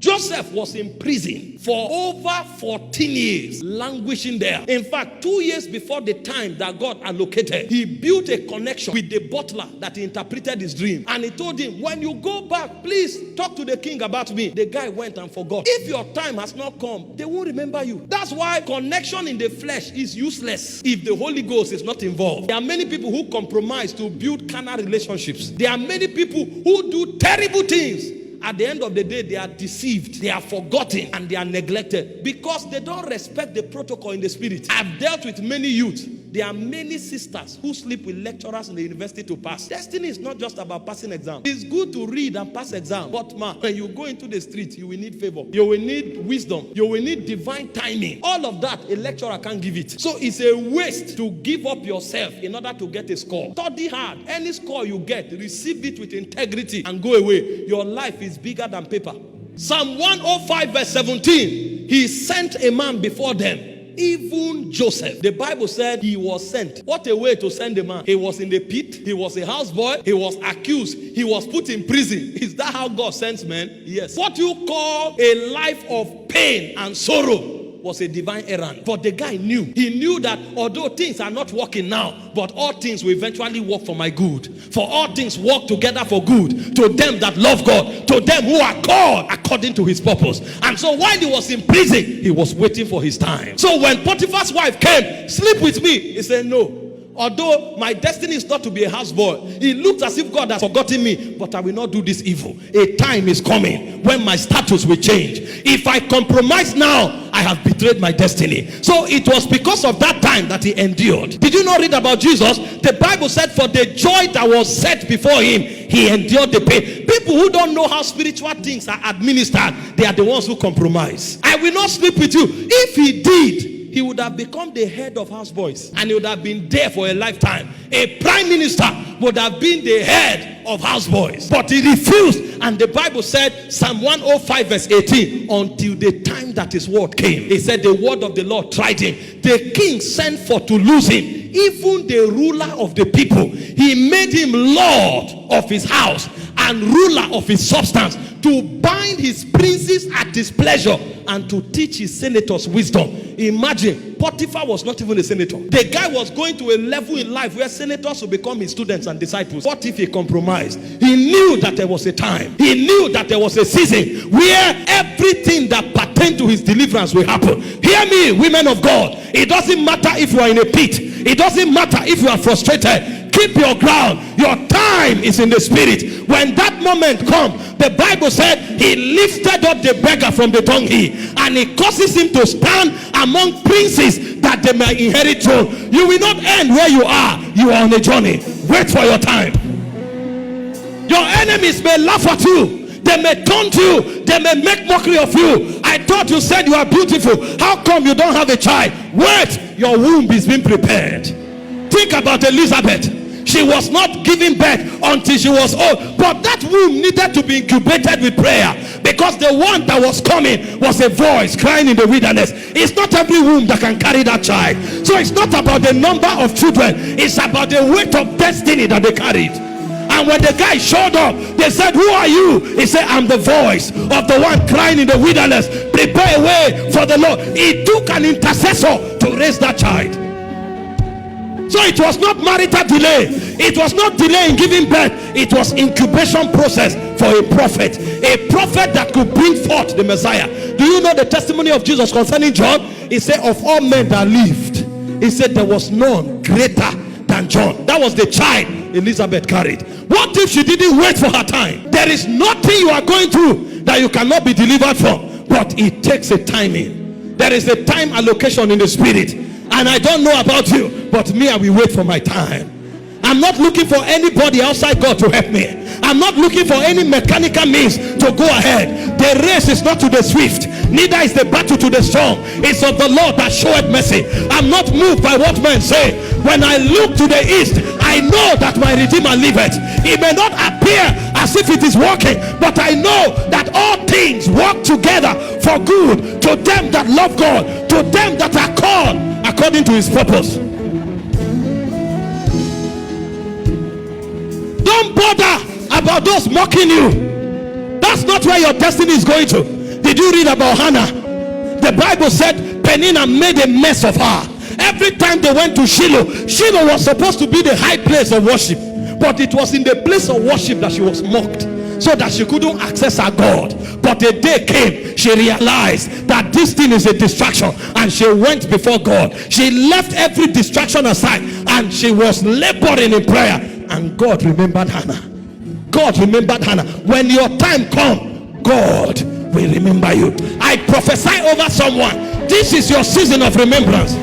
Joseph was in prison for over 14 years, languishing there. In fact, 2 years before the time that God allocated, he built a connection with the butler that interpreted his dream. And he told him, when you go back, please talk to the king about me. The guy went and forgot. If your time has not come, they won't remember you. That's why connection in the flesh is useless if the Holy Ghost is not involved. There are many people who compromise to build carnal relationships. There are many people who do terrible things. At the end of the day, they are deceived, they are forgotten, and they are neglected because they don't respect the protocol in the spirit. I've dealt with many youth. There are many sisters who sleep with lecturers in the university to pass. Destiny is not just about passing exams. It's good to read and pass exams. But man, when you go into the street, you will need favor. You will need wisdom. You will need divine timing. All of that, a lecturer can't give it. So it's a waste to give up yourself in order to get a score. Study hard. Any score you get, receive it with integrity and go away. Your life is bigger than paper. Psalm 105 verse 17. He sent a man before them. Even Joseph, the Bible said he was sent. What a way to send a man. He was in the pit. He was a houseboy. He was accused. He was put in prison. Is that how God sends men? Yes. What you call a life of pain and sorrow was a divine errand. But the guy knew. He knew that although things are not working now, but all things will eventually work for my good. For all things work together for good to them that love God, to them who are called according to his purpose. And so while he was in prison, he was waiting for his time. So when Potiphar's wife came, sleep with me, he said, no. Although my destiny is not to be a houseboy, it looks as if God has forgotten me, but I will not do this evil. A time is coming when my status will change. If I compromise now, I have betrayed my destiny. So it was because of that time that he endured. Did you not read about Jesus? The Bible said for the joy that was set before him, he endured the pain. People who don't know how spiritual things are administered, they are the ones who compromise. I will not sleep with you. If he did, he would have become the head of houseboys and he would have been there for a lifetime. A prime minister would have been the head of houseboys. But he refused, and the Bible said, Psalm 105 verse 18, until the time that his word came. He said the word of the Lord tried him. The king sent for to lose him. Even the ruler of the people, he made him lord of his house and ruler of his substance, to bind his princes at his pleasure and to teach his senators wisdom. Imagine, Potiphar was not even a senator. The guy was going to a level in life where senators will become his students and disciples. What if he compromised? He knew that there was a time. He knew that there was a season where everything that pertained to his deliverance will happen. Hear me, women of God. It doesn't matter if you are in a pit. It doesn't matter if you are frustrated. Keep your ground. Your time is in the spirit. When that moment comes, the Bible said he lifted up the beggar from the dunghill, and he causes him to stand among princes that they may inherit throne. You will not end where you are. You are on a journey. Wait for your time. Your enemies may laugh at you. They may taunt you. They may make mockery of you. I thought you said you are beautiful. How come you don't have a child? Wait, your womb is being prepared. Think about Elizabeth. She was not giving birth until she was old. But that womb needed to be incubated with prayer, because the one that was coming was a voice crying in the wilderness. It's not every womb that can carry that child. So it's not about the number of children. It's about the weight of destiny that they carried. And when the guy showed up, they said, who are you? He said, I'm the voice of the one crying in the wilderness. Prepare a way for the Lord. He took an intercessor to raise that child. So it was not marital delay. It was not delay in giving birth. It was incubation process for a prophet. A prophet that could bring forth the Messiah. Do you know the testimony of Jesus concerning John? He said, of all men that lived, he said there was none greater than John. That was the child Elizabeth carried. What if she didn't wait for her time? There is nothing you are going through that you cannot be delivered from. But it takes a timing. There is a time allocation in the spirit. And I don't know about you, but me, I will wait for my time. I'm not looking for anybody outside God to help me. I'm not looking for any mechanical means to go ahead. The race is not to the swift, neither is the battle to the strong. It's of the Lord that showeth mercy. I'm not moved by what men say. When I look to the east, I know that my Redeemer liveth. It may not appear as if it is working, but I know that all things work together for good to them that love God, to them that are called according to his purpose. Don't bother about those mocking you. That's not where your destiny is going to. Did you read about Hannah? The Bible said Peninnah made a mess of her. Every time they went to Shiloh, Shiloh was supposed to be the high place of worship, but it was in the place of worship that she was mocked, so that she couldn't access her God. But a day came, she realized that this thing is a distraction, and she went before God. She left every distraction aside, and she was laboring in prayer, and God remembered Hannah. God remembered Hannah. When your time comes, God will remember you. I prophesy over someone, this is your season of remembrance.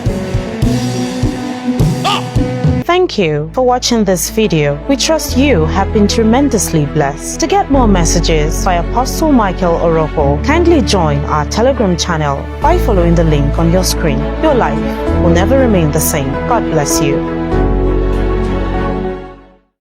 Thank you for watching this video. We trust you have been tremendously blessed. To get more messages by Apostle Michael Orokpo, kindly join our Telegram channel by following the link on your screen. Your life will never remain the same. God bless you.